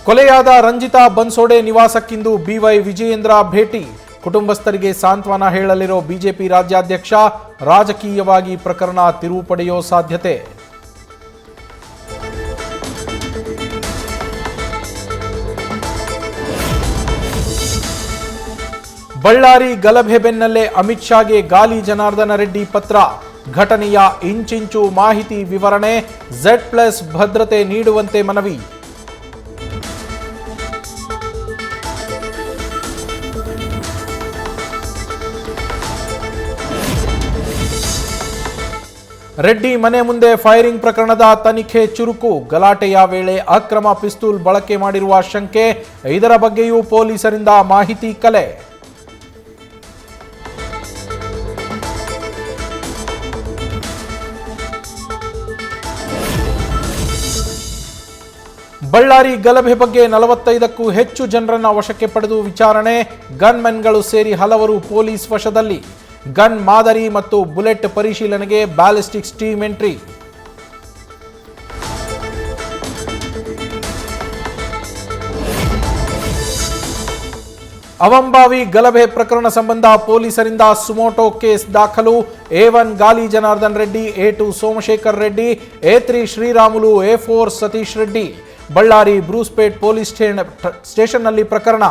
ಕೊಲೆಯಾದ ರಂಜಿತಾ ಬನ್ಸೋಡೆ ನಿವಾಸಕ್ಕಿಂದು ಬಿವೈ ವಿಜಯೇಂದ್ರ ಭೇಟಿ. ಕುಟುಂಬಸ್ಥರಿಗೆ ಸಾಂತ್ವನ ಹೇಳಲಿರೋ ಬಿಜೆಪಿ ರಾಜ್ಯಾಧ್ಯಕ್ಷ, ರಾಜಕೀಯವಾಗಿ ಪ್ರಕರಣ ತಿರುವು ಪಡೆಯೋ ಸಾಧ್ಯತೆ. ಬಳ್ಳಾರಿ ಗಲಭೆ ಬೆನ್ನಲ್ಲೇ ಅಮಿತ್ ಶಾಗೆ ಗಾಲಿ ಜನಾರ್ದನ ರೆಡ್ಡಿ ಪತ್ರ. ಘಟನೆಯ ಇಂಚಿಂಚು ಮಾಹಿತಿ ವಿವರಣೆ, Z+ ಭದ್ರತೆ ನೀಡುವಂತೆ ಮನವಿ. ರೆಡ್ಡಿ ಮನೆ ಮುಂದೆ ಫೈರಿಂಗ್ ಪ್ರಕರಣದ ತನಿಖೆ ಚುರುಕು. ಗಲಾಟೆಯ ವೇಳೆ ಅಕ್ರಮ ಪಿಸ್ತೂಲ್ ಬಳಕೆ ಮಾಡಿರುವ ಶಂಕೆ. ಇದರ ಬಗ್ಗೆಯೂ ಪೊಲೀಸರಿಂದ ಮಾಹಿತಿ ಕಲೆ. ಬಳ್ಳಾರಿ ಗಲಭೆ ಬಗ್ಗೆ 45ಕ್ಕೂ ಹೆಚ್ಚು ಜನರನ್ನ ವಶಕ್ಕೆ ಪಡೆದು ವಿಚಾರಣೆ. ಗನ್ಮೆನ್ಗಳು ಸೇರಿ ಹಲವರು ಪೊಲೀಸ್ ವಶದಲ್ಲಿ. ಗನ್ ಮಾದರಿ ಮತ್ತು ಬುಲೆಟ್ ಪರಿಶೀಲನೆಗೆ ಬ್ಯಾಲಿಸ್ಟಿಕ್ಸ್ ಟೀಮ್ ಎಂಟ್ರಿ. ಅವಂಬಾವಿ ಗಲಭೆ ಪ್ರಕರಣ ಸಂಬಂಧ ಪೊಲೀಸರಿಂದ ಸುಮೋಟೋ ಕೇಸ್ ದಾಖಲು. A1 Gali Janardhan Reddy, A2 Somashekhar Reddy, A3 Sriramulu, A4 Satish Reddy. Ballari Brucepet police ಸ್ಟೇಷನ್ನಲ್ಲಿ ಪ್ರಕರಣ.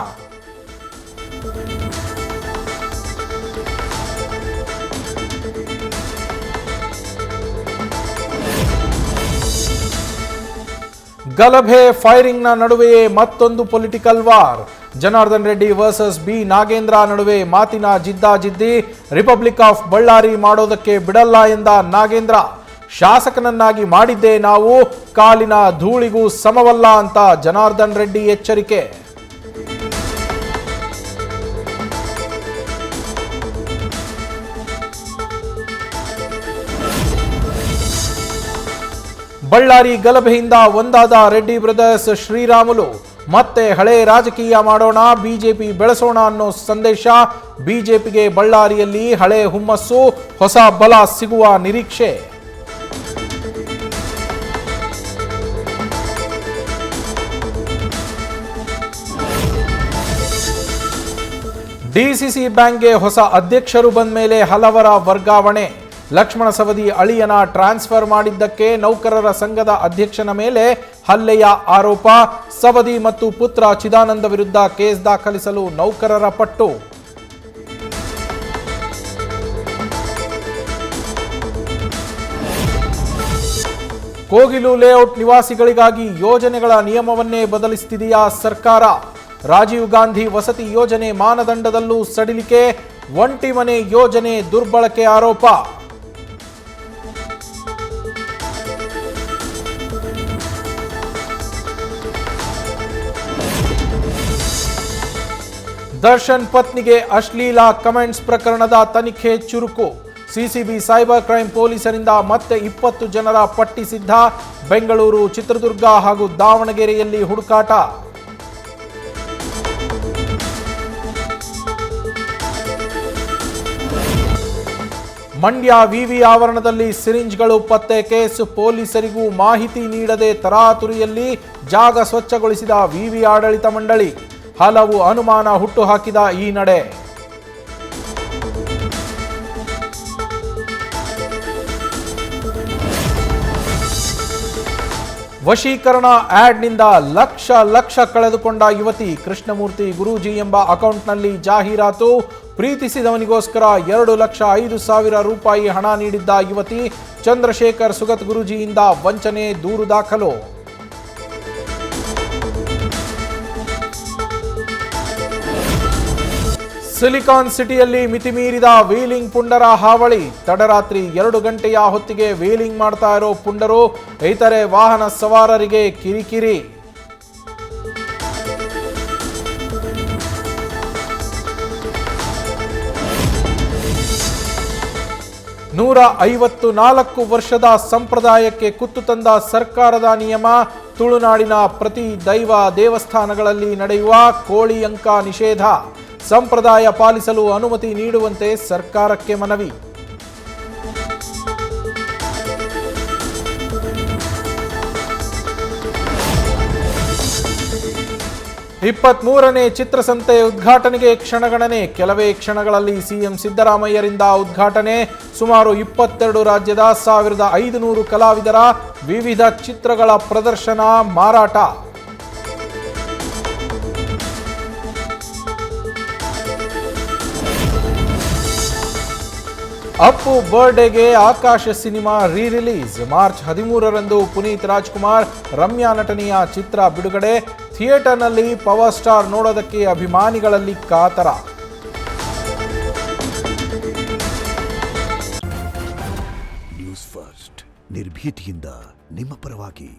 ಗಲಭೆ ಫೈರಿಂಗ್ನ ನಡುವೆಯೇ ಮತ್ತೊಂದು political war. Janardhan Reddy versus B Nagendra ನಡುವೆ ಮಾತಿನ ಜಿದ್ದಾಜಿದ್ದಿ. ರಿಪಬ್ಲಿಕ್ ಆಫ್ ಬಳ್ಳಾರಿ ಮಾಡೋದಕ್ಕೆ ಬಿಡಲ್ಲ ಎಂದ ನಾಗೇಂದ್ರ. ಶಾಸಕನನ್ನಾಗಿ ಮಾಡಿದ್ದೇ ನಾವು, ಕಾಲಿನ ಧೂಳಿಗೂ ಸಮವಲ್ಲ ಅಂತ ಜನಾರ್ದನ್ ರೆಡ್ಡಿ ಎಚ್ಚರಿಕೆ. ಬಳ್ಳಾರಿ ಗಲಭೆಯಿಂದ ಒಂದಾದ ರೆಡ್ಡಿ ಬ್ರದರ್ಸ್ ಶ್ರೀರಾಮುಲು. ಮತ್ತೆ ಹಳೆ ರಾಜಕೀಯ ಮಾಡೋಣ, ಬಿಜೆಪಿ ಬೆಳೆಸೋಣ ಅನ್ನೋ ಸಂದೇಶ. ಬಿಜೆಪಿಗೆ ಬಳ್ಳಾರಿಯಲ್ಲಿ ಹಳೆ ಹುಮ್ಮಸ್ಸು, ಹೊಸ ಬಲ ಸಿಗುವ ನಿರೀಕ್ಷೆ. ಡಿಸಿಸಿ ಬ್ಯಾಂಕ್ಗೆ ಹೊಸ ಅಧ್ಯಕ್ಷರು ಬಂದ ಮೇಲೆ ಹಲವರ ವರ್ಗಾವಣೆ. ಲಕ್ಷ್ಮಣ ಸವದಿ ಅಳಿಯನ ಟ್ರಾನ್ಸ್ಫರ್ ಮಾಡಿದ್ದಕ್ಕೆ ನೌಕರರ ಸಂಘದ ಅಧ್ಯಕ್ಷನ ಮೇಲೆ ಹಲ್ಲೆಯ ಆರೋಪ. ಸವದಿ ಮತ್ತು ಪುತ್ರ ಚಿದಾನಂದ ವಿರುದ್ಧ ಕೇಸ್ ದಾಖಲಿಸಲು ನೌಕರರ ಪಟ್ಟು. ಕೋಗಿಲು ಲೇಔಟ್ ನಿವಾಸಿಗಳಿಗಾಗಿ ಯೋಜನೆಗಳ ನಿಯಮವನ್ನೇ ಬದಲಿಸುತ್ತಿದೆಯಾ ಸರ್ಕಾರ? ರಾಜೀವ್ ಗಾಂಧಿ ವಸತಿ ಯೋಜನೆ ಮಾನದಂಡದಲ್ಲೂ ಸಡಿಲಿಕೆ. ಒಂಟಿ ಮನೆ ಯೋಜನೆ ದುರ್ಬಳಕೆ ಆರೋಪ. ದರ್ಶನ್ ಪತ್ನಿಗೆ ಅಶ್ಲೀಲ ಕಮೆಂಟ್ಸ್ ಪ್ರಕರಣದ ತನಿಖೆ ಚುರುಕು. ಸಿಸಿಬಿ ಸೈಬರ್ ಕ್ರೈಂ ಪೊಲೀಸರಿಂದ ಮತ್ತೆ 20 ಜನರ ಪಟ್ಟಿ ಸಿದ್ಧ. ಬೆಂಗಳೂರು, ಚಿತ್ರದುರ್ಗ ಹಾಗೂ ದಾವಣಗೆರೆಯಲ್ಲಿ ಹುಡುಕಾಟ. ಮಂಡ್ಯ ವಿವಿ ಆವರಣದಲ್ಲಿ ಸಿರಿಂಜ್ಗಳು ಪತ್ತೆ ಕೇಸ್. ಪೊಲೀಸರಿಗೂ ಮಾಹಿತಿ ನೀಡದೆ ತರಾತುರಿಯಲ್ಲಿ ಜಾಗ ಸ್ವಚ್ಛಗೊಳಿಸಿದ ವಿವಿ ಆಡಳಿತ ಮಂಡಳಿ. ಹಲವು ಅನುಮಾನ ಹುಟ್ಟುಹಾಕಿದ ಈ ನಡೆ. ವಶೀಕರಣ ಆಡ್ನಿಂದ ಲಕ್ಷ ಕಳೆದುಕೊಂಡ ಯುವತಿ. ಕೃಷ್ಣಮೂರ್ತಿ ಗುರೂಜಿ ಎಂಬ ಅಕೌಂಟ್ನಲ್ಲಿ ಜಾಹೀರಾತು. ಪ್ರೀತಿಸಿದವನಿಗೋಸ್ಕರ 2,05,000 ರೂಪಾಯಿ ಹಣ ನೀಡಿದ್ದ ಯುವತಿ. ಚಂದ್ರಶೇಖರ್ ಸುಗತ್ ಗುರೂಜಿಯಿಂದ ವಂಚನೆ ದೂರು ದಾಖಲು. ಸಿಲಿಕಾನ್ ಸಿಟಿಯಲ್ಲಿ ಮಿತಿಮೀರಿದ ವೀಲಿಂಗ್ ಪುಂಡರ ಹಾವಳಿ. ತಡರಾತ್ರಿ 2 ಗಂಟೆಯ ಹೊತ್ತಿಗೆ ವೀಲಿಂಗ್ ಮಾಡ್ತಾ ಇರೋ ಪುಂಡರು. ಇತರೆ ವಾಹನ ಸವಾರರಿಗೆ ಕಿರಿಕಿರಿ. ನೂರ 54 ವರ್ಷದ ಸಂಪ್ರದಾಯಕ್ಕೆ ಕುತ್ತು ತಂದ ಸರ್ಕಾರದ ನಿಯಮ. ತುಳುನಾಡಿನ ಪ್ರತಿ ದೈವ ದೇವಸ್ಥಾನಗಳಲ್ಲಿ ನಡೆಯುವ ಕೋಳಿ ಅಂಕ ನಿಷೇಧ. ಸಂಪ್ರದಾಯ ಪಾಲಿಸಲು ಅನುಮತಿ ನೀಡುವಂತೆ ಸರ್ಕಾರಕ್ಕೆ ಮನವಿ. 23ನೇ ಚಿತ್ರಸಂತೆ ಉದ್ಘಾಟನೆಗೆ ಕ್ಷಣಗಣನೆ. ಕೆಲವೇ ಕ್ಷಣಗಳಲ್ಲಿ ಸಿಎಂ ಸಿದ್ದರಾಮಯ್ಯರಿಂದ ಉದ್ಘಾಟನೆ. ಸುಮಾರು 22 ರಾಜ್ಯದ 1500 ಕಲಾವಿದರ ವಿವಿಧ ಚಿತ್ರಗಳ ಪ್ರದರ್ಶನ, ಮಾರಾಟ. ಅಪ್ಪು ಬರ್ಡೇಗೆ ಆಕಾಶ ಸಿನಿಮಾ ರಿಲೀಸ್. ಮಾರ್ಚ್ 13ರಂದು ಪುನೀತ್ ರಾಜ್ಕುಮಾರ್, ರಮ್ಯಾ ನಟನೆಯ ಚಿತ್ರ ಬಿಡುಗಡೆ. ಥಿಯೇಟರ್ನಲ್ಲಿ ಪವರ್ ಸ್ಟಾರ್ ನೋಡೋದಕ್ಕೆ ಅಭಿಮಾನಿಗಳಲ್ಲಿ ಕಾತರ. ನ್ಯೂಸ್ ಫಸ್ಟ್ ನಿರ್ಭೀತಿಯಿಂದ ನಿಮ್ಮ ಪರವಾಗಿ.